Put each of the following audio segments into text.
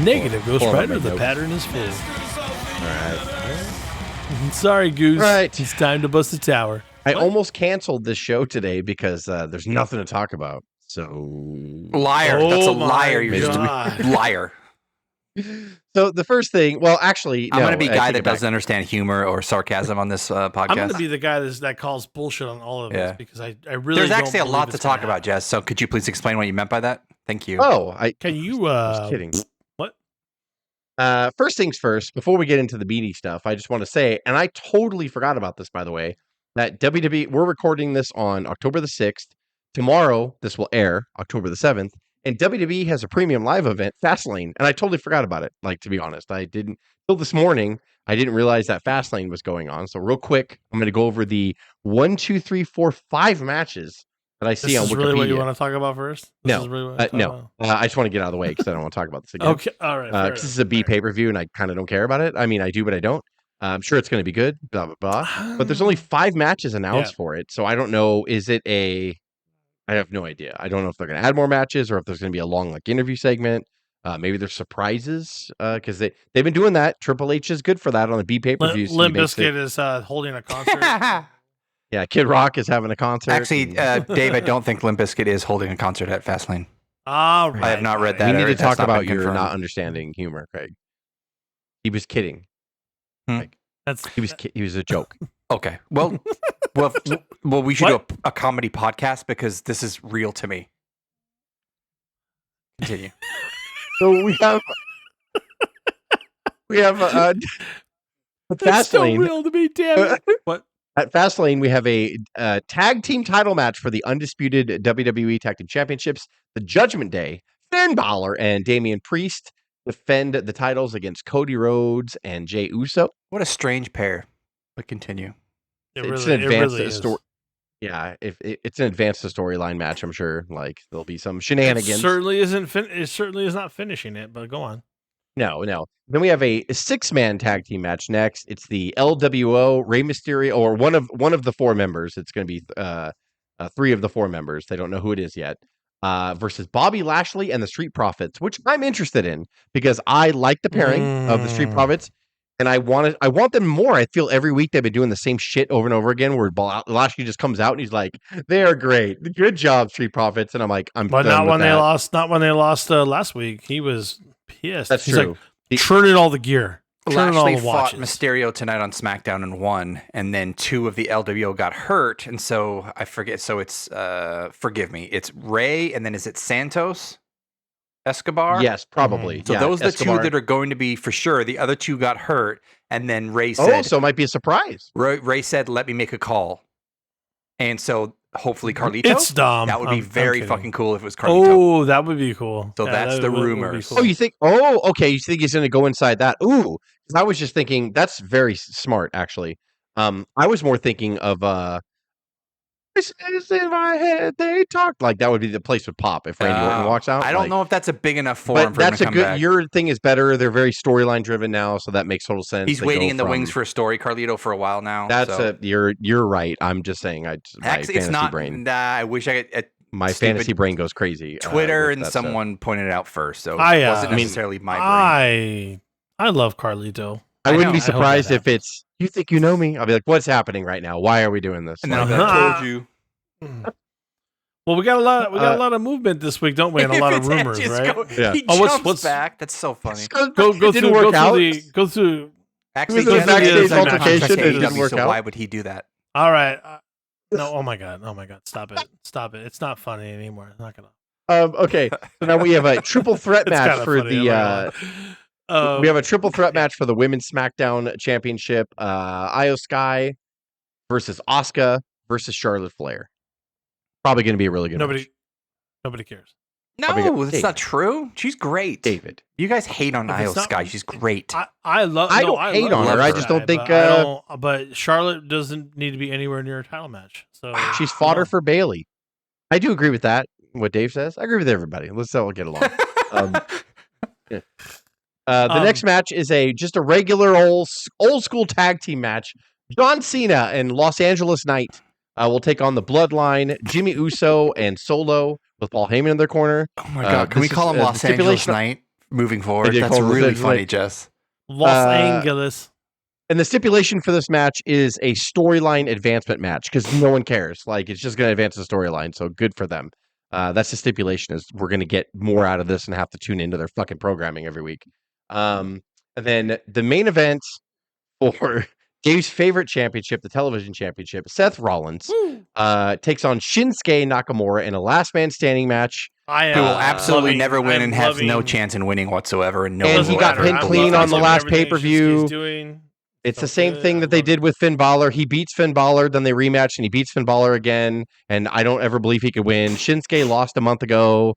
Negative Ghost Rider. The pattern is full. All right. Sorry, Goose. All right. It's time to bust the tower. I almost canceled this show today because there's nothing to talk about. So liar. That's a liar. You're just a liar. So the first thing, well, actually, I'm going to be a guy that doesn't understand humor or sarcasm on this podcast. I'm going to be the guy that calls bullshit on all of this because I really There's actually a lot to talk about, Jess. So could you please explain what you meant by that? Thank you. Oh, can you? Just kidding. What? First things first. Before we get into the beanie stuff, I just want to say, and I totally forgot about this, by the way, that WWE. We're recording this on October the 6th. Tomorrow, this will air October the 7th. And WWE has a premium live event, FastLane, and I totally forgot about it. Like, to be honest, I didn't till this morning. I didn't realize that FastLane was going on. So, real quick, I'm going to go over the 1, 2, 3, 4, 5 matches that I see on Wikipedia. This is really what you want to talk about first? No, I just want to get out of the way because I don't want to talk about this again. Okay, all right. Because this is a B pay-per-view, and I kind of don't care about it. I mean, I do, but I don't. I'm sure it's going to be good. Blah blah blah. But there's only 5 matches announced for it, so I don't know. Is it a I have no idea. I don't know if they're going to add more matches or if there's going to be a long interview segment. Maybe there's surprises because they've been doing that. Triple H is good for that on the B pay-per-views. Limp Bizkit is holding a concert. Yeah, Kid Rock is having a concert. Actually, Dave, I don't think Limp Bizkit is holding a concert at Fastlane. All right. I have not read that. We need to talk about your not understanding humor, Craig. He was kidding. He was a joke. Okay. Well, we should do a comedy podcast because this is real to me. Continue. So we have That's so real to me, damn it. What? At FastLane, we have a tag team title match for the undisputed WWE Tag Team Championships. The Judgment Day, Finn Balor and Damian Priest defend the titles against Cody Rhodes and Jey Uso. What a strange pair. But continue. It's an advanced story. Yeah, if it's an advanced storyline match, I'm sure. Like there'll be some shenanigans. It certainly isn't. It certainly is not finishing it. But go on. No. Then we have a 6-man tag team match next. It's the LWO, Rey Mysterio, or one of the 4 members. It's going to be 3 of the 4 members. They don't know who it is yet. Versus Bobby Lashley and the Street Profits, which I'm interested in because I like the pairing of the Street Profits, and I want them more. I feel every week they've been doing the same shit over and over again. Where Lashley just comes out and he's like, "They are great, good job, Street Profits," and I'm like, But not when they lost. Not when they lost last week. He was pissed. That's He's true. Like, turning all the gear. Lashley fought Mysterio tonight on SmackDown and won, and then 2 of the LWO got hurt, and so I forget. So it's forgive me, it's Ray, and then is it Santos Escobar? Yes, probably. So those are the Escobar. 2 that are going to be for sure. The other 2 got hurt, and then Ray said, so it might be a surprise. Ray said, "Let me make a call," and so hopefully Carlito. It's dumb. That would be very fucking cool if it was Carlito. Oh, that would be cool. So that's the rumor. Cool. Oh, you think? Oh, okay. You think he's going to go inside that? Ooh, because I was just thinking that's very smart, actually. I was more thinking of "Voices in my head, they talk," like that would be the place would pop if Randy Orton walks out. I don't know if that's a big enough forum for him that's to come back. Your thing is better. They're very storyline driven now, so that makes total sense. He's waiting in the wings for a story, Carlito, for a while now. You're right. I'm just saying. It's not. Brain. I wish I could. My fantasy brain goes crazy. Twitter and someone pointed it out first, so it wasn't necessarily my brain. I love Carlito. I wouldn't be surprised if it's "You think you know me?" I'll be like, "What's happening right now? Why are we doing this?" And then I told you. Well, we got a lot of movement this week, don't we? And a lot of rumors, right? He jumps back. That's so funny. Go through. Actually, backstage altercation didn't work out. Why would he do that? All right. No. Oh my god. Stop it. It's not funny anymore. It's not gonna. Okay. So now we have a triple threat match for the. We have a triple threat match for the Women's SmackDown Championship. Io Sky versus Asuka versus Charlotte Flair. Probably going to be a really good match. Nobody cares. No, that's not true. She's great. David. You guys hate on Io Sky. She's great. I don't hate on her. I just don't think. But Charlotte doesn't need to be anywhere near a title match. So she's fodder for Bayley. I do agree with that. What Dave says. I agree with everybody. Let's all get along. The next match is just a regular old school tag team match. John Cena and Los Angeles Knight will take on the Bloodline, Jimmy Uso and Solo with Paul Heyman in their corner. Oh my God. Can we call him Los Angeles Night moving forward? That's really funny, Jess. Los Angeles. And the stipulation for this match is a storyline advancement match because no one cares. Like, it's just going to advance the storyline. So good for them. That's the stipulation, is we're going to get more out of this and have to tune into their fucking programming every week. And then the main event for Dave's favorite championship, the television championship, Seth Rollins takes on Shinsuke Nakamura in a last man standing match. Who will absolutely never win and has no chance in winning whatsoever. And he got pinned clean on the last pay-per-view. It's the same thing that they did with Finn Balor. He beats Finn Balor, then they rematch, and he beats Finn Balor again. And I don't ever believe he could win. Shinsuke lost a month ago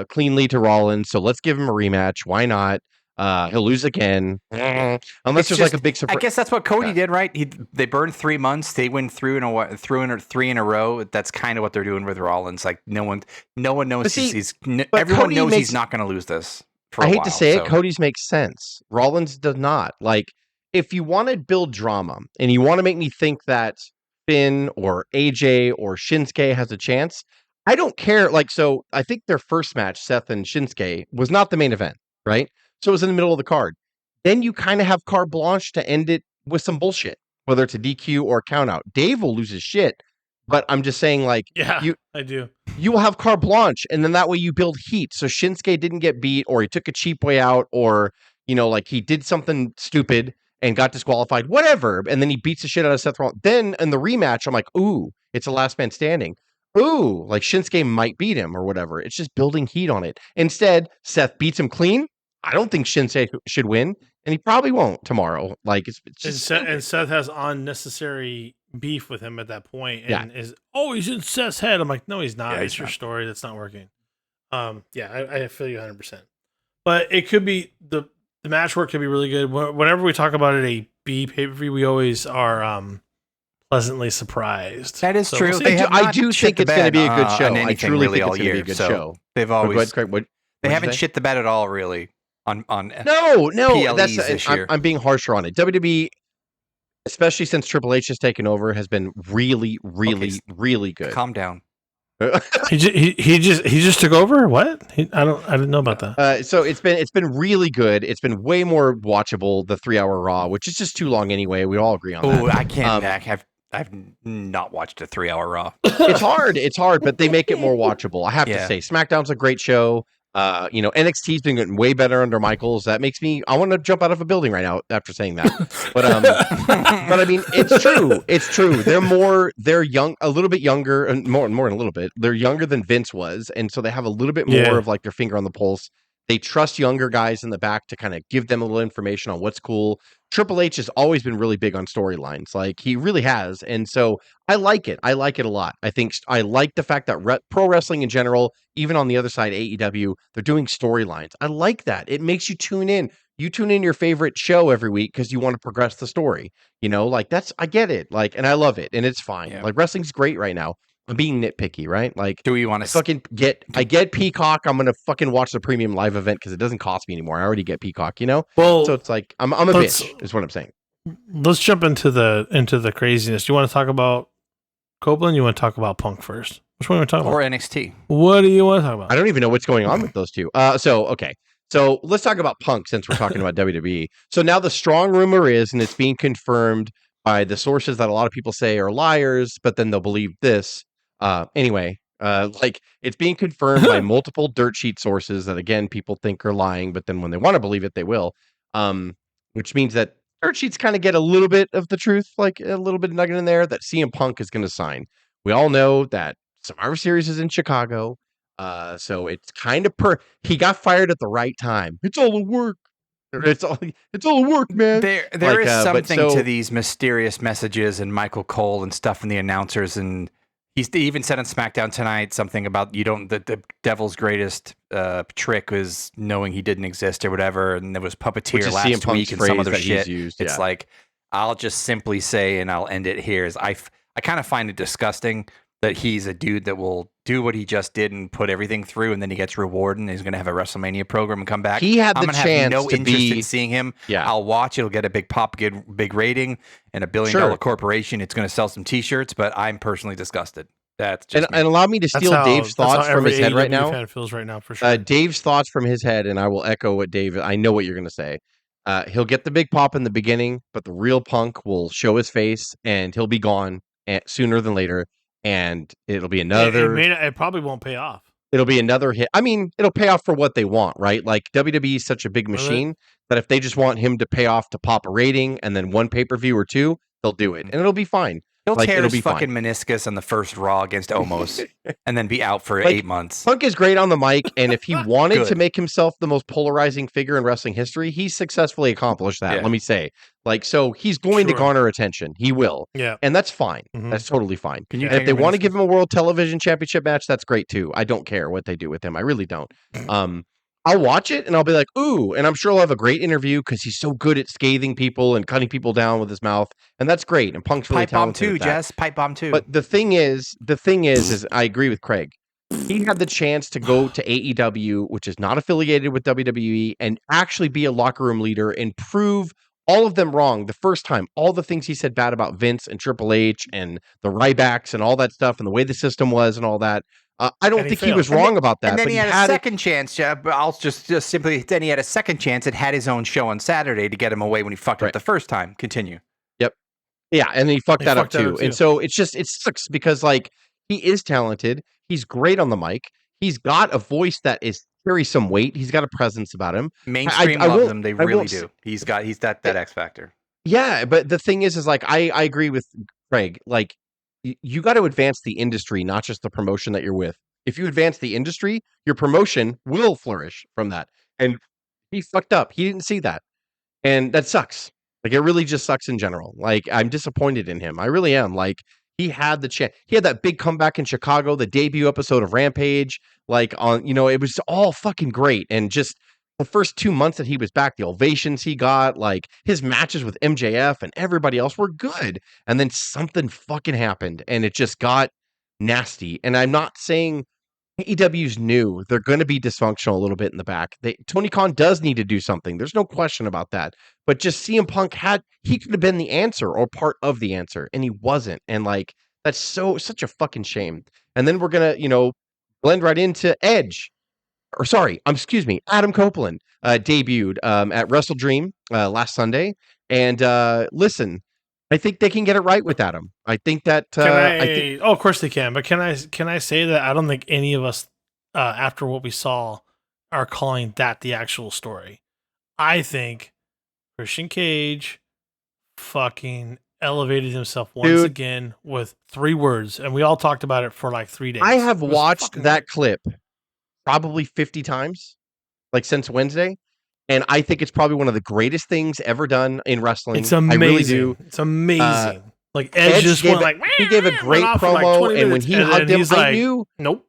cleanly to Rollins, so let's give him a rematch. Why not? He'll lose again, unless there's like a big surprise. I guess that's what Cody did, right? They burned 3 months. They win three in a row. That's kind of what they're doing with Rollins. Like no one knows everyone knows he's not going to lose this. I hate to say it, Cody's makes sense. Rollins does not. Like, if you want to build drama and you want to make me think that Finn or AJ or Shinsuke has a chance, I don't care. Like, so I think their first match, Seth and Shinsuke, was not the main event, right? So it was in the middle of the card. Then you kind of have carte blanche to end it with some bullshit, whether it's a DQ or a count out. Dave will lose his shit, but I'm just saying, like, I do. You will have carte blanche, and then that way you build heat. So Shinsuke didn't get beat, or he took a cheap way out, or, like he did something stupid and got disqualified, whatever. And then he beats the shit out of Seth Rollins. Then in the rematch, I'm like, ooh, it's a last man standing. Ooh, like Shinsuke might beat him or whatever. It's just building heat on it. Instead, Seth beats him clean. I don't think Shinsuke should win, and he probably won't tomorrow. Like, it's just and Seth has unnecessary beef with him at that point, and he's in Seth's head. I'm like, no, he's not. It's your story that's not working. I feel you 100%. But it could be the match work could be really good. Whenever we talk about it, a B pay-per-view, we always are pleasantly surprised. That is true. I do think it's going to be a good show. I truly think it's going to be a good show. They've always they haven't shit the bed at all, really. On no, PLEs this year. I'm being harsher on it. WWE, especially since Triple H has taken over, has been really, really, really good. Calm down. he just took over. What? I didn't know about that. So it's been really good. It's been way more watchable. The 3-hour Raw, which is just too long anyway. We all agree on that. Oh, I can't. I've not watched a 3-hour Raw. It's hard, but they make it more watchable. I have to say, SmackDown's a great show. NXT's been getting way better under Michaels. That makes me, I want to jump out of a building right now after saying that. But I mean, it's true. It's true. They're young, a little bit younger, and more than a little bit. They're younger than Vince was, and so they have a little bit more of like their finger on the pulse. They trust younger guys in the back to kind of give them a little information on what's cool. Triple H has always been really big on storylines. Like, he really has. And so I like it. I like it a lot. I like the fact that pro wrestling in general, even on the other side, AEW, they're doing storylines. I like that. It makes you tune in. You tune in your favorite show every week because you want to progress the story. Like, I get it. Like, and I love it. And it's fine. Yeah. Like, wrestling's great right now. I'm being nitpicky, right? Like, do we want to I get Peacock. I'm gonna fucking watch the premium live event because it doesn't cost me anymore. I already get Peacock, Well, so it's like I'm a bitch, is what I'm saying. Let's jump into the craziness. Do you want to talk about Copeland? You want to talk about Punk first? Which one are we talking about? Or NXT? What do you want to talk about? I don't even know what's going on with those two. Okay. So let's talk about Punk since we're talking about WWE. So now the strong rumor is, and it's being confirmed by the sources that a lot of people say are liars, but then they'll believe this. Like, it's being confirmed by multiple dirt sheet sources that, again, people think are lying, but then when they want to believe it, they will. Which means that dirt sheets kind of get a little bit of the truth, like a little bit of nugget in there, that CM Punk is going to sign. We all know that Survivor Series is in Chicago. So it's kind of he got fired at the right time. It's all the work. It's all the work, man. There is something to these mysterious messages and Michael Cole and stuff in the announcers, and he even said on SmackDown tonight something about the devil's greatest trick was knowing he didn't exist or whatever, and there was puppeteer last week and some other shit. It's like, I'll just simply say, and I'll end it here, is I kind of find it disgusting that he's a dude that will do what he just did and put everything through, and then he gets rewarded and he's going to have a WrestleMania program and come back. He had the chance have no interest in seeing him. Yeah. I'll watch. It'll get a big pop, big rating, and $1 billion corporation. It's going to sell some T-shirts, but I'm personally disgusted. That's just and allow me to steal Dave's thoughts from his head right now. Fan feels right now for sure. Dave's thoughts from his head, and I will echo what Dave. I know what you're going to say. He'll get the big pop in the beginning, but the real Punk will show his face, and he'll be gone sooner than later, and it'll be another. It probably won't pay off. It'll be another hit. I mean, it'll pay off for what they want, right? Like WWE is such a big machine that if they just want him to pay off to pop a rating and then one pay-per-view or two, they'll do it, and it'll be fine. He'll tear his fucking meniscus on the first Raw against Omos and then be out for 8 months. Punk is great on the mic, and if he wanted to make himself the most polarizing figure in wrestling history, he's successfully accomplished that, let me say. So he's going to garner attention. He will. Yeah. And that's fine. Mm-hmm. That's totally fine. And if they want to give him a World Television Championship match, that's great too. I don't care what they do with him. I really don't. I'll watch it and I'll be like, ooh, and I'm sure I'll have a great interview because he's so good at scathing people and cutting people down with his mouth, and that's great. And Punk's really talented. Pipe bomb too, Jess. Pipe bomb too. But the thing is, I agree with Craig. He had the chance to go to AEW, which is not affiliated with WWE, and actually be a locker room leader and prove all of them wrong the first time. All the things he said bad about Vince and Triple H and the Rybacks and all that stuff and the way the system was and all that. I don't think he was wrong about that. And then he had a second chance. I'll just simply. Then he had a second chance and had his own show on Saturday to get him away when he fucked up the first time. Continue. Yep. Yeah, and then he fucked that up too. And so it sucks because like he is talented. He's great on the mic. He's got a voice that carries some weight. He's got a presence about him. Mainstream loves him. They really do. He's that X factor. Yeah, but the thing is like I agree with Craig. Like, you got to advance the industry, not just the promotion that you're with. If you advance the industry, your promotion will flourish from that. And he fucked up. He didn't see that. And that sucks. Like, it really just sucks in general. Like, I'm disappointed in him. I really am. Like, he had the chance. He had that big comeback in Chicago, the debut episode of Rampage. Like, it was all fucking great. And just the first 2 months that he was back, the ovations he got, like his matches with MJF and everybody else were good. And then something fucking happened and it just got nasty. And I'm not saying AEW's new. They're going to be dysfunctional a little bit in the back. Tony Khan does need to do something. There's no question about that. But just CM Punk he could have been the answer or part of the answer, and he wasn't. And like, that's such a fucking shame. And then we're going to, blend right into Edge. Adam Copeland debuted at Wrestle Dream last Sunday. And listen, I think they can get it right with Adam. I think that. Of course they can. But can I say that I don't think any of us, after what we saw, are calling that the actual story. I think Christian Cage fucking elevated himself once again with 3 words, and we all talked about it for like 3 days. I have watched that clip probably 50 times, like since Wednesday. And I think it's probably one of the greatest things ever done in wrestling. It's amazing. I really do. It's amazing. Like Edge just went like, he gave a great promo, and when he hugged him, I knew. Nope.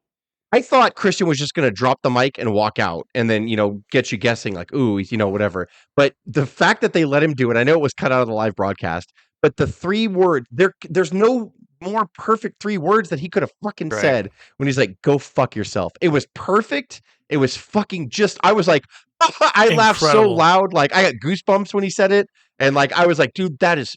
I thought Christian was just going to drop the mic and walk out, and then get you guessing like, ooh, whatever. But the fact that they let him do it, I know it was cut out of the live broadcast, but the 3 words, there's no more perfect 3 words that he could have fucking said when he's like, go fuck yourself. It was perfect. It was fucking I was like, I laughed so loud. Like, I got goosebumps when he said it. And like, I was like, dude, that is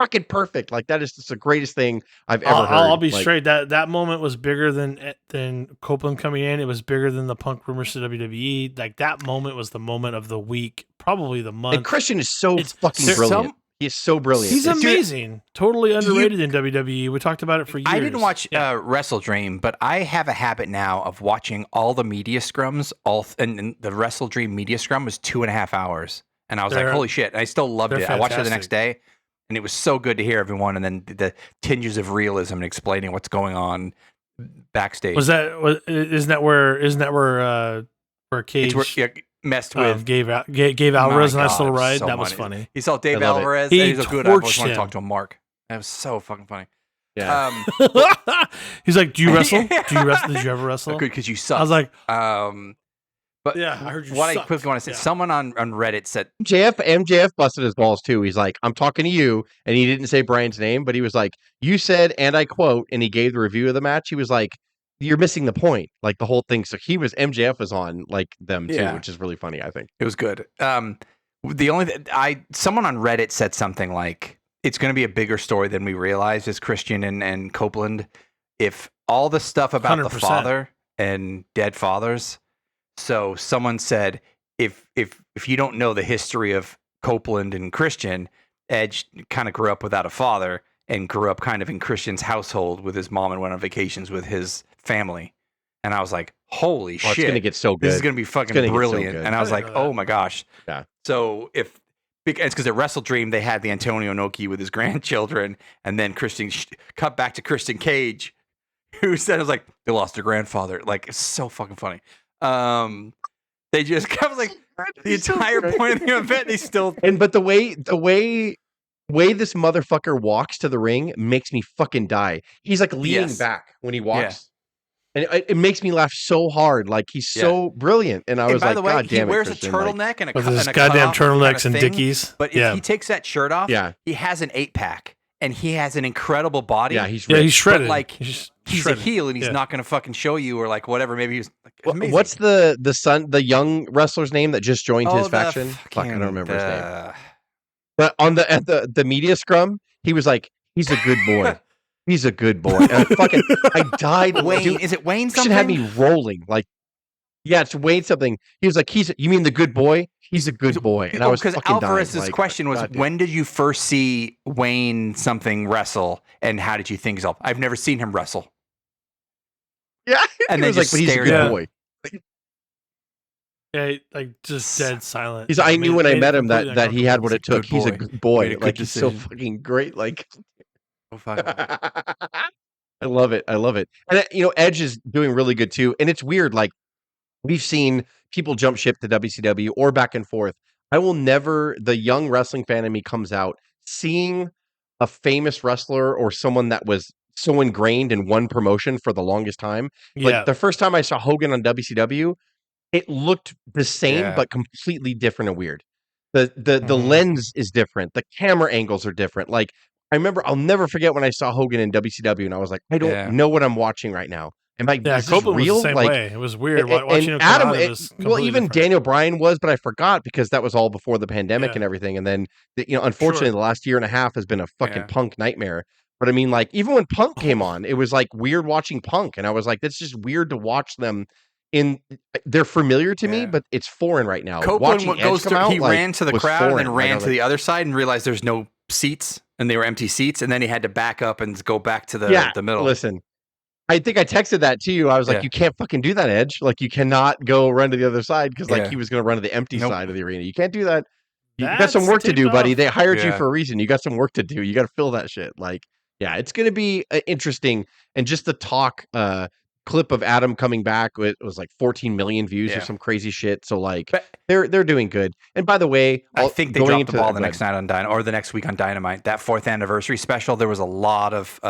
fucking perfect. Like, that is just the greatest thing I've ever heard. I'll be straight. That moment was bigger than Copeland coming in. It was bigger than the Punk rumors to WWE. Like, that moment was the moment of the week, probably the month. And Christian is fucking brilliant. He is so brilliant. He's amazing. Totally underrated in WWE. We talked about it for years. I didn't watch Wrestle Dream, but I have a habit now of watching all the media scrums. And the Wrestle Dream media scrum was 2.5 hours. And I was like, holy shit. And I still loved it. Fantastic. I watched it the next day. And it was so good to hear everyone. And then the tinges of realism and explaining what's going on backstage. Isn't that where Cage messed with gave Alvarez a nice little ride? So that was funny. He saw Dave Alvarez. And he's good. I always want to talk to him. Mark. That was so fucking funny. Yeah. He's like, do you wrestle? Did you ever wrestle? Good, because you suck. I was like, but yeah, I heard you. What I quickly want to say, someone on Reddit said MJF busted his balls too. He's like, I'm talking to you, and he didn't say Brian's name, but he was like, you said, and I quote, and he gave the review of the match. He was like, you're missing the point, like the whole thing. So MJF was on like them too, which is really funny. I think it was good. Someone on Reddit said something like, it's going to be a bigger story than we realize is Christian and Copeland. if all the stuff about 100%. the father and dead fathers. So someone said, if you don't know the history of Copeland and Christian, Edge kind of grew up without a father and grew up kind of in Christian's household with his mom and went on vacations with his family. And I was like, holy shit. It's going to get so good. This is going to be fucking brilliant. And I was like, oh my gosh. Yeah. So it's because at Wrestle Dream, they had the Antonio Inoki with his grandchildren. And then Christian cut back to Christian Cage, who said, it was like, they lost their grandfather. Like, it's so fucking funny. They just kind of like the entire point of the event, they still. But the way this motherfucker walks to the ring makes me fucking die. He's like leaning back when he walks. And it makes me laugh so hard. Like, he's so brilliant. And I was like, God damn it, he wears Christian, a turtleneck and a with goddamn turtlenecks and dickies. But if he takes that shirt off, he has an 8-pack. And he has an incredible body. Yeah, he's shredded. But like, he's a heel, and he's not going to fucking show you, or like whatever. Maybe he's like, what's the young wrestler's name that just joined his faction? Fuck, I don't remember his name. But on the media scrum, he was like, he's a good boy. He's a good boy. And I died. Wayne, dude, is it Wayne something? Should have me rolling. Like, yeah, it's Wayne something. He was like, you mean the good boy? He's a good boy. And I was fucking dying. Because Alvarez's question was, when did you first see Wayne something wrestle, and how did you think so? I've never seen him wrestle. Yeah, and then was like, but he's a good boy. Yeah, like just dead silent. He's. I knew when I met him that he had what it took. He's a good boy. Like, he's so fucking great. Like, I love it. I love it. And Edge is doing really good too. And it's weird. Like, we've seen people jump ship to WCW or back and forth. I will never. The young wrestling fan in me comes out seeing a famous wrestler or someone that was so ingrained in one promotion for the longest time. Like, the first time I saw Hogan on WCW, it looked the same, but completely different and weird. The lens is different. The camera angles are different. Like, I remember, I'll never forget when I saw Hogan in WCW, and I was like, I don't know what I'm watching right now. Am I? Is Copeland this real? Was the same way. It was weird watching him. Adam, even different. Daniel Bryan was, but I forgot because that was all before the pandemic and everything. And then, unfortunately, the last year and a half has been a fucking Punk nightmare. But I mean, like, even when Punk came on, it was like weird watching Punk, and I was like, that's just weird to watch them. They're familiar to me, but it's foreign right now. Copeland he ran to the crowd and then ran to the other side and realized there's no seats and they were empty seats, and then he had to back up and go back to the middle. Listen, I think I texted that to you. I was like, you can't fucking do that, Edge. Like, you cannot go run to the other side because he was going to run to the empty side of the arena. You can't do that. You got some work to do, buddy. They hired you for a reason. You got some work to do. You got to fill that shit. Like, it's going to be interesting. And just the talk clip of Adam coming back, it was like 14 million views or some crazy shit. So like, they're doing good. And by the way, I think they dropped the ball the next night on Dynamite, or the next week on Dynamite. That 4th anniversary special, there was a lot of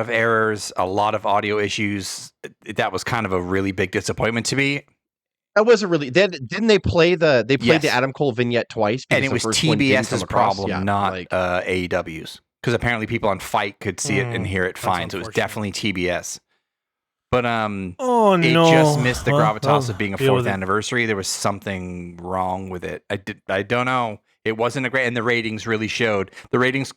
errors, a lot of audio issues. That was kind of a really big disappointment to me. That wasn't really. Didn't they play the Adam Cole vignette twice? And it was TBS's problem, not AEW's. Because apparently people on Fight could see it and hear it fine, so it was definitely TBS. But it just missed the gravitas of being a 4th anniversary. There was something wrong with it. I don't know. It wasn't a great, and the ratings really showed. The ratings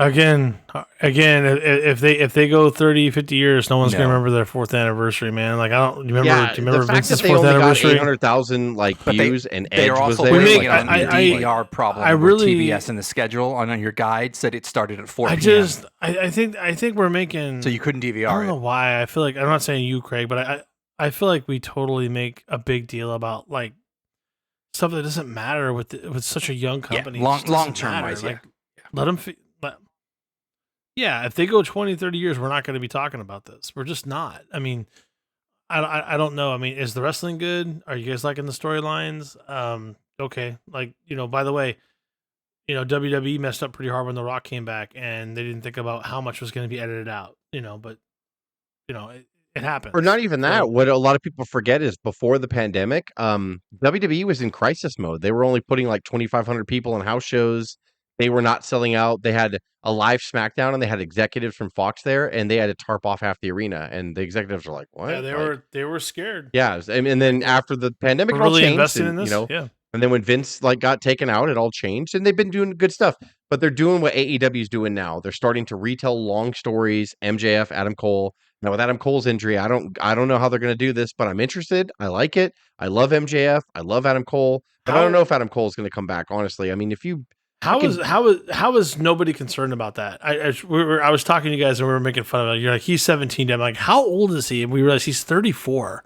again. If they go 30, 50 years, no one's gonna remember their 4th anniversary, man. Like, I don't remember. Do you remember Vince's 4th anniversary? 800,000 views, and Edge was there. We're making on the DVR problem. TBS in the schedule on your guide said it started at 4 p.m. I think we're making. So you couldn't DVR. I don't know why. I feel like, I'm not saying you, Craig, but I feel like we totally make a big deal about like stuff that doesn't matter with such a young company. Long term wise, like, let them. Yeah, if they go 20, 30 years, we're not going to be talking about this. We're just not. I mean, I don't know. I mean, is the wrestling good? Are you guys liking the storylines? Okay. Like, by the way, WWE messed up pretty hard when The Rock came back, and they didn't think about how much was going to be edited out, but, it happened. Or not even that. What a lot of people forget is before the pandemic, WWE was in crisis mode. They were only putting like 2,500 people in house shows. They were not selling out. They had a live SmackDown, and they had executives from Fox there, and they had to tarp off half the arena. And the executives were like, "What?" Yeah, they were scared. Yeah, and then after the pandemic, it all changed. And then when Vince got taken out, it all changed, and they've been doing good stuff. But they're doing what AEW is doing now. They're starting to retell long stories. MJF, Adam Cole. Now with Adam Cole's injury, I don't know how they're going to do this, but I'm interested. I like it. I love MJF. I love Adam Cole, but I don't know if Adam Cole is going to come back. Honestly, I mean, if you how is nobody concerned about that? I was talking to you guys and we were making fun of it. You're like, he's 17. I'm like, how old is he? And we realized he's 34,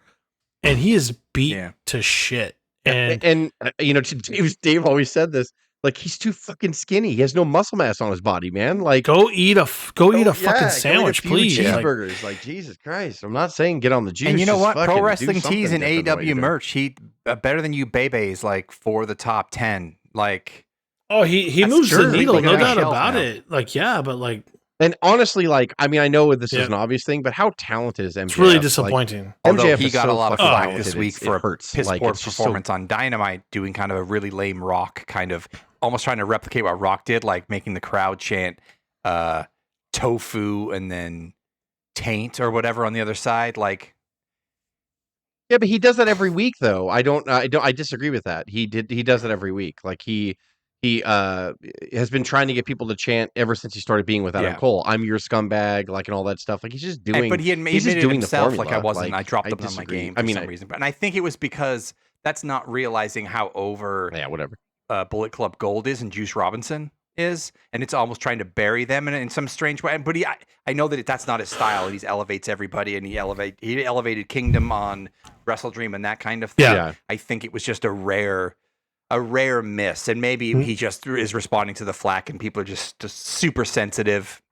and he is beat to shit. And you know, Dave always said this. Like, he's too fucking skinny. He has no muscle mass on his body, man. Like, go eat a fucking sandwich, please. Cheeseburgers, like Jesus Christ. I'm not saying get on the juice. And you know what? Pro Wrestling Tees and AEW merch. He better than you, Bebe's like for the top 10. Like, he moves the needle, no doubt about it. Like, yeah, but like. And honestly, like, I mean, I know this is an obvious thing, but how talented is MJF? It's really disappointing. Like, although he got a lot of flack this week for a piss like, poor performance on Dynamite, doing kind of a really lame Rock, kind of almost trying to replicate what Rock did, like making the crowd chant tofu and then taint or whatever on the other side. Like, yeah, but he does that every week, though. I disagree with that. He does it every week. Like, he has been trying to get people to chant ever since he started being with Adam Cole. I'm your scumbag, like, and all that stuff. Like, he's just doing. But he admitted it himself. Like, I wasn't. I dropped him on my game for some reason. And I think it was because that's not realizing how over. Yeah, whatever. Bullet Club Gold is and Juice Robinson is, and it's almost trying to bury them in some strange way. But I know that that's not his style. He elevates everybody, and he elevated Kingdom on Wrestle Dream and that kind of thing. Yeah. I think it was just a rare miss, and maybe he just is responding to the flack, and people are just super sensitive.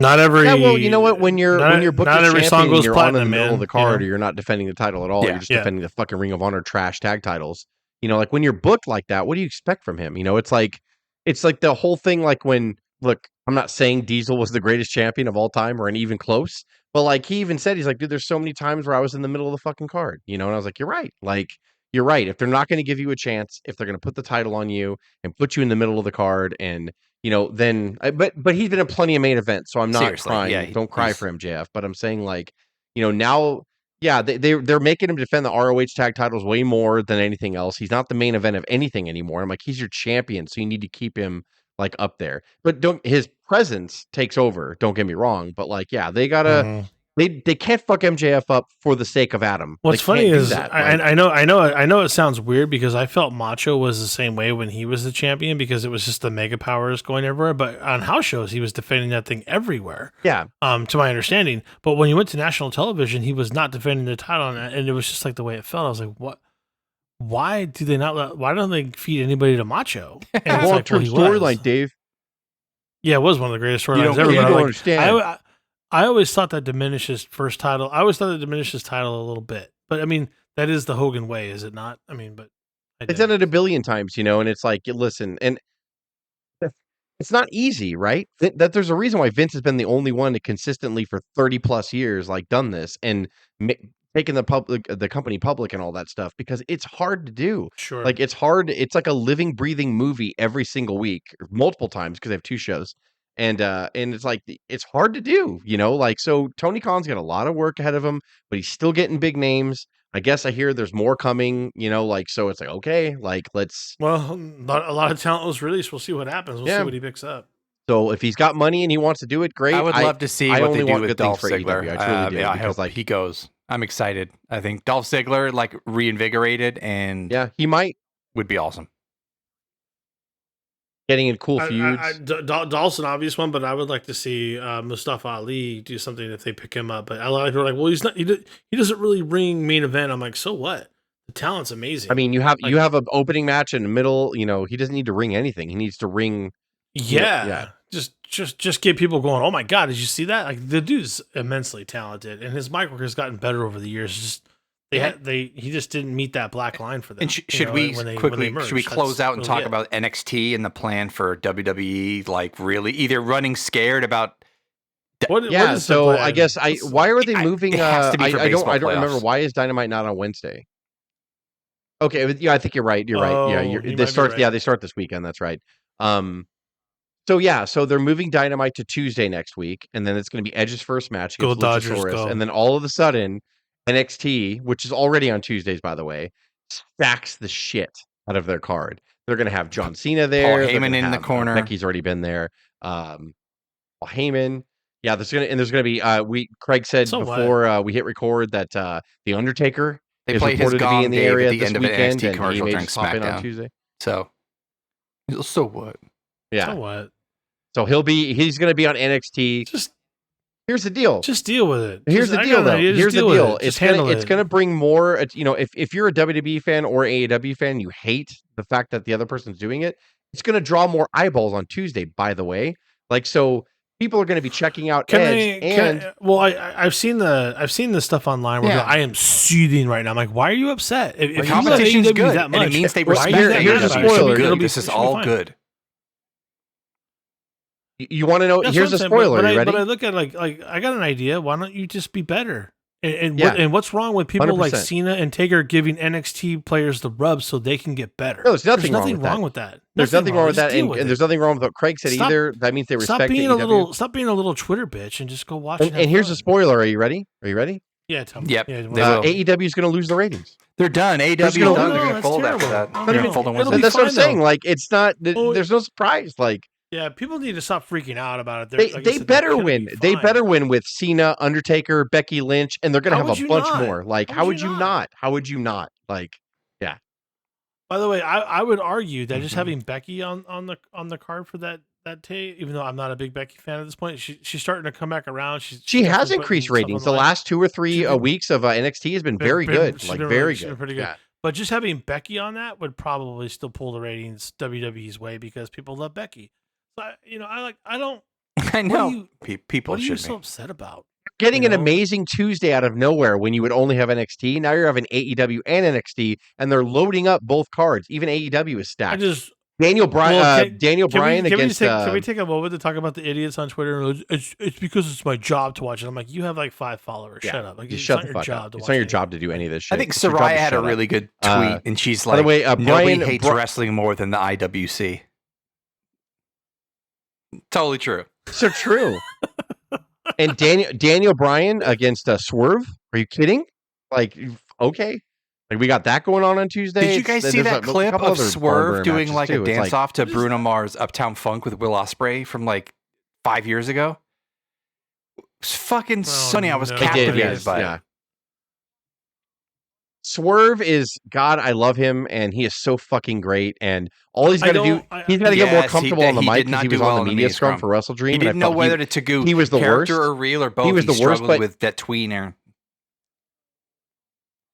Not every. Yeah, well, you know what? When you're booked not as every champion, song goes you're platinum, on in the middle of the card, or you're not defending the title at all. Yeah. You're just defending the fucking Ring of Honor trash tag titles. You know, like when you're booked like that, what do you expect from him? You know, it's like the whole thing. Like when, look, I'm not saying Diesel was the greatest champion of all time or even close, but like he even said, he's like, dude, there's so many times where I was in the middle of the fucking card, you know, and I was like, you're right. Like, you're right. If they're not going to give you a chance, if they're going to put the title on you and put you in the middle of the card, and you know, then, but he's been in plenty of main events, so I'm not crying. Yeah, don't cry for MJF, but I'm saying, like, you know, now. Yeah, they're making him defend the ROH tag titles way more than anything else. He's not the main event of anything anymore. I'm like, he's your champion, so you need to keep him like up there. But his presence takes over. Don't get me wrong, but like, yeah, they gotta they can't fuck MJF up for the sake of Adam. What's funny is I know it sounds weird because I felt Macho was the same way when he was the champion because it was just the mega powers going everywhere. But on house shows, he was defending that thing everywhere. Yeah. To my understanding. But when he went to national television, he was not defending the title on that, and it was just like the way it felt. I was like, what? Why do they not? Why don't they feed anybody to Macho? And long-term storyline, Dave. Yeah, it was one of the greatest storylines ever. You don't understand. I always thought that diminished his first title. I always thought that diminished his title a little bit. But, I mean, that is the Hogan way, is it not? I mean, but... It's done it a billion times, you know, and it's like, listen, and it's not easy, right? That there's a reason why Vince has been the only one to consistently for 30-plus years, like, done this and taken the company public and all that stuff, because it's hard to do. Sure. Like, it's hard. It's like a living, breathing movie every single week, multiple times, because I have 2 shows. And it's like, it's hard to do, you know, like, so Tony Khan's got a lot of work ahead of him, but he's still getting big names. I guess I hear there's more coming, you know, like, so it's like, okay, like, let's. Well, a lot of talent was released. We'll see what happens. We'll see what he picks up. So if he's got money and he wants to do it, great. I would love to see what they do with Dolph Ziggler. I truly do. I hope like, he goes. I'm excited. I think Dolph Ziggler, like, reinvigorated, and yeah, he would be awesome. Getting in cool feuds. Dolph's an obvious one, but I would like to see Mustafa Ali do something if they pick him up. But a lot of people are like, well, he's not. He doesn't really ring main event. I'm like, so what? The talent's amazing. I mean, you have an opening match in the middle. You know, he doesn't need to ring anything. He needs to ring. Yeah. Just get people going. Oh my god, did you see that? Like, the dude's immensely talented, and his mic work has gotten better over the years. Just he just didn't meet that black line for them. And should we close out and talk about NXT and the plan for WWE? Like, really, either running scared about. So I guess why are they moving? I don't remember. Why is Dynamite not on Wednesday? Okay, yeah, I think you're right. You're right. Yeah, they start. Right. Yeah, they start this weekend. That's right. So they're moving Dynamite to Tuesday next week, and then it's going to be Edge's first match against Luchasaurus, and then all of a sudden NXT, which is already on Tuesdays, by the way, stacks the shit out of their card. They're going to have John Cena there. Paul Heyman in the corner. Becky's already been there. Paul Heyman. Yeah, there's gonna be. Craig said before we hit record that the Undertaker is reported to be in the area this weekend, and he may just pop in on Tuesday. So what? Yeah. So what? So he's going to be on NXT. Here's the deal. Just deal with it. Here's the deal, though. Here's the deal. It's going to bring more. If you're a WWE fan or AEW fan, you hate the fact that the other person's doing it. It's going to draw more eyeballs on Tuesday. By the way, so people are going to be checking out Edge. I've seen the stuff online where I am seething right now. I'm like, why are you upset? If competition's good, that much, and it means they respect that. Here's a spoiler. This is all good. You want to know? Here's a spoiler. But you ready? But I look at like I got an idea. Why don't you just be better? And what's wrong with people 100%. Like Cena and Taker giving NXT players the rub so they can get better? No, there's nothing wrong with that. There's nothing wrong with that, and there's nothing wrong with what Craig said either. That means they respect AEW. Stop being a little Twitter bitch and just go watch. And here's a spoiler. Are you ready? Yeah, tell me. Yep. Yeah, AEW is going to lose the ratings. They're done. AEW is done. They're going to fold after that. That's what I'm saying. Like, it's not. There's no surprise. Like. Yeah, people need to stop freaking out about it. They better win. They better win with Cena, Undertaker, Becky Lynch, and they're going to have a bunch more. Like, how would you not? How would you not? Like, yeah. By the way, I would argue that just having Becky on the card for that tape, even though I'm not a big Becky fan at this point, she's starting to come back around. She has increased ratings. The last 2 or 3 weeks of NXT has been very good. Like, very good. Pretty good. Yeah. But just having Becky on that would probably still pull the ratings WWE's way because people love Becky. But I don't. I know people. What are you so upset about? Getting an amazing Tuesday out of nowhere when you would only have NXT. Now you're having AEW and NXT, and they're loading up both cards. Even AEW is stacked. Daniel Bryan. Against. Can we take a moment to talk about the idiots on Twitter? It's because it's my job to watch it. I'm like, you have like 5 followers. Shut up. Like, it's not your job. It's not your job to do any of this shit. I think Saraya had a really good tweet, and she's like, by the way, nobody hates wrestling more than the IWC. Totally true. So true. And Daniel Bryan against Swerve. Are you kidding? Like, okay. Like, we got that going on Tuesday. Did you guys see that clip of Swerve doing like a dance off to Bruno Mars' Uptown Funk with Will Ospreay from like 5 years ago? It was fucking sunny. I was captivated by it. Swerve is God. I love him, and he is so fucking great. And all he's got to do, he's got to get more comfortable on the mic because he was on the media scrum for Wrestle Dream. He didn't know whether to go. He was the worst or real or both. He was the worst with that tweener.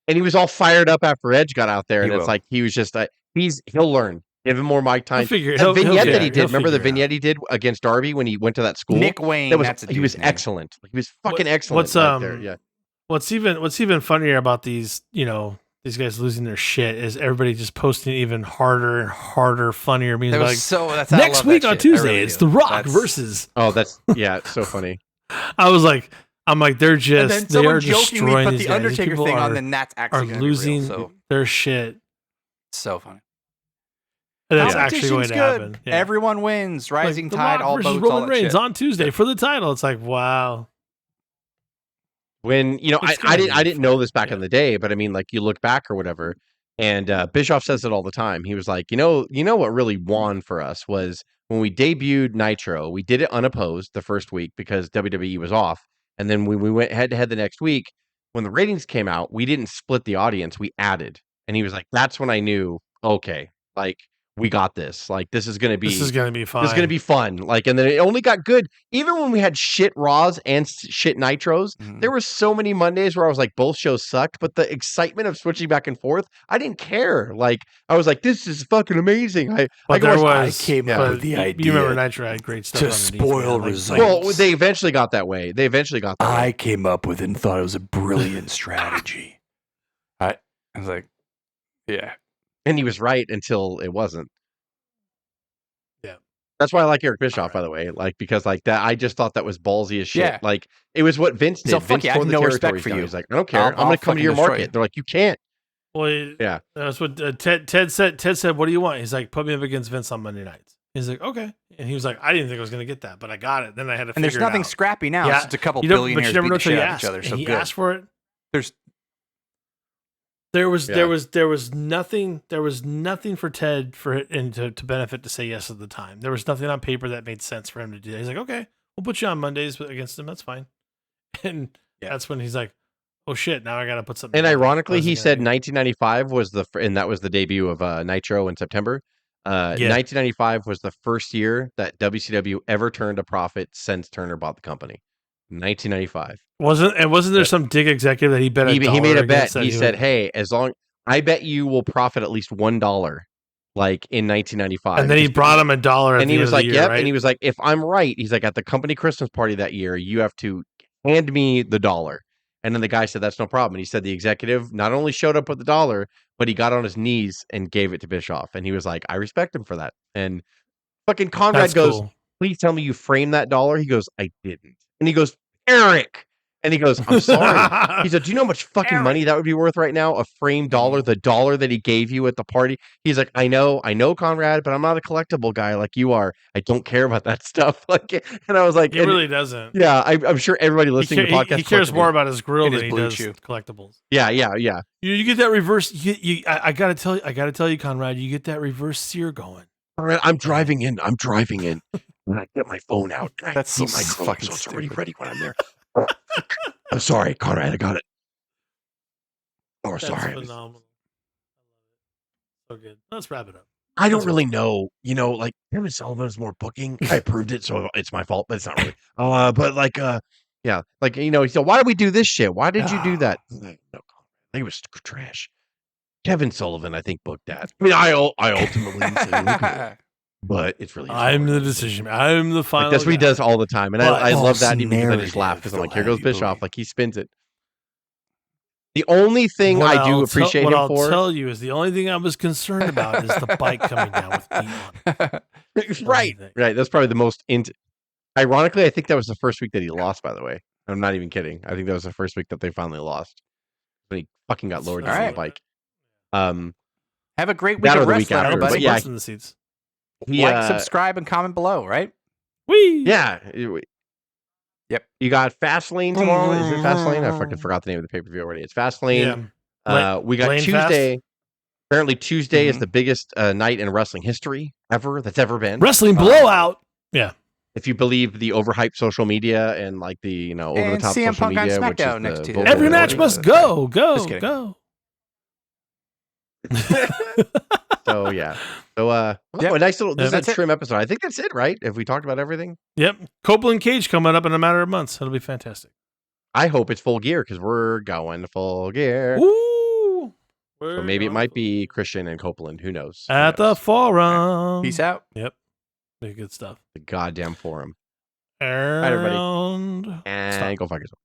And he was all fired up after Edge got out there, and it's like he was just he'll learn. Give him more mic time. That vignette that he did. Remember the vignette he did against Darby when he went to that school? Nick Wayne. He was excellent. He was fucking excellent. Yeah. What's even funnier about these guys losing their shit is everybody just posting even harder and harder, funnier memes. Like, next week on Tuesday, it's The Rock versus. Oh, that's so funny. I'm like, they're just they are destroying these guys. The Undertaker thing on, then that's actually are losing their shit. So funny. And that's actually going to happen. Yeah. Everyone wins. Rising tide, all boats, Roman Reigns on Tuesday for the title. It's like, wow. When I didn't know this back in the day, but I mean, like, you look back or whatever, and Bischoff says it all the time. He was like, you know what really won for us was when we debuted Nitro. We did it unopposed the first week because WWE was off, and then when we went head to head the next week, when the ratings came out, we didn't split the audience. We added, and he was like, that's when I knew, okay, like, we got this. Like, this is going to be fun. This is going to be fun. Like, and then it only got good. Even when we had shit Raws and shit Nitros, there were so many Mondays where I was like, both shows sucked, but the excitement of switching back and forth, I didn't care. Like, I was like, this is fucking amazing. I came up with the idea. You remember Nitro had great stuff to spoil results. Well, they eventually got that way. I came up with it and thought it was a brilliant strategy. I was like, yeah. And he was right until it wasn't. Yeah. That's why I like Eric Bischoff, by the way. Like, because like that, I just thought that was ballsy as shit. Yeah. Like, it was what Vince did. So Vince I have no respect for you. He's like, I don't care. I'm going to come to your market. They're like, you can't. Well, yeah. That's what Ted said. Ted said, what do you want? He's like, put me up against Vince on Monday nights. He's like, okay. And he was like, I didn't think I was going to get that, but I got it. Then I had to figure it out. And there's nothing scrappy now. Yeah. It's just a couple billionaires beating the shit out of each other. So he asked for it. There was nothing for Ted to benefit to say yes at the time. There was nothing on paper that made sense for him to do that. He's like, okay, we'll put you on Mondays against him. That's fine. And that's when he's like, oh shit, now I got to put something. And ironically, he said 1995 was and that was the debut of Nitro in September. 1995 was the first year that WCW ever turned a profit since Turner bought the company. 1995. Wasn't there some dick executive that he bet he made a bet. He said, "Hey, I bet you will profit at least $1, like in 1995." And then he brought him $1, and he was like, "Yep." Right? And he was like, "If I'm right," he's like, "at the company Christmas party that year, you have to hand me the $1." And then the guy said, "That's no problem." And he said the executive not only showed up with the $1, but he got on his knees and gave it to Bischoff. And he was like, "I respect him for that." And fucking Conrad goes, cool. "Please tell me you framed that $1." He goes, "I didn't." And he goes, "Eric." And he goes, "I'm sorry." He said, "Do you know how much fucking money that would be worth right now? A framed $1, the $1 that he gave you at the party." He's like, I know, Conrad, but I'm not a collectible guy like you are. I don't care about that stuff." Like, and I was like, he really doesn't. Yeah, I'm sure everybody listening to the podcast, he cares more about his grill than he does collectibles. Yeah. You get that reverse. I gotta tell you, Conrad, you get that reverse sear going. All right, I'm driving in. When I get my phone out, that's so my fucking so it's already ready when I'm there. I'm sorry, Conrad. I got it. Oh, that's sorry. Phenomenal. So good. Let's wrap it up. I don't really know. Like Kevin Sullivan's more booking. I approved it, so it's my fault. But it's not really. But like, yeah, like he said, "Why did we do this shit? Why did you do that?" No, it was trash. Kevin Sullivan, I think, booked that. I mean, I ultimately say, but it's really. I'm the decision. I'm the final. That's what he does all the time, and I love that. Even because I just laugh because I'm like, here goes Bischoff, like he spins it. The only thing I do appreciate him for, I'll tell you, is the only thing I was concerned about is the bike coming down with heat on it. Right. That's probably the most. Ironically, I think that was the first week that he lost. By the way, I'm not even kidding. I think that was the first week that they finally lost. When he fucking got lowered down the bike. Have a great week of wrestling, everybody. Yeah, in the seats. Like, subscribe, and comment below. Right? Yeah. Yep. You got FastLane tomorrow. Is it FastLane? I fucking forgot the name of the pay-per-view already. It's FastLane. Yeah. We got Lane Tuesday. Fast? Apparently Tuesday is the biggest night in wrestling history that's ever been. Wrestling blowout. Yeah. If you believe the overhyped social media and like the over the top social Punk media, which is next to every match must go. So yeah. So a nice little this is a trim episode. I think that's it, right? If we talked about everything. Yep. Copeland Cage coming up in a matter of months. It'll be fantastic. I hope it's Full Gear because we're going to Full Gear. Ooh. So maybe it might be Christian and Copeland. Who knows? At the forum. Peace out. Yep. Good stuff. The goddamn forum. All right, everybody. And go fuck yourself.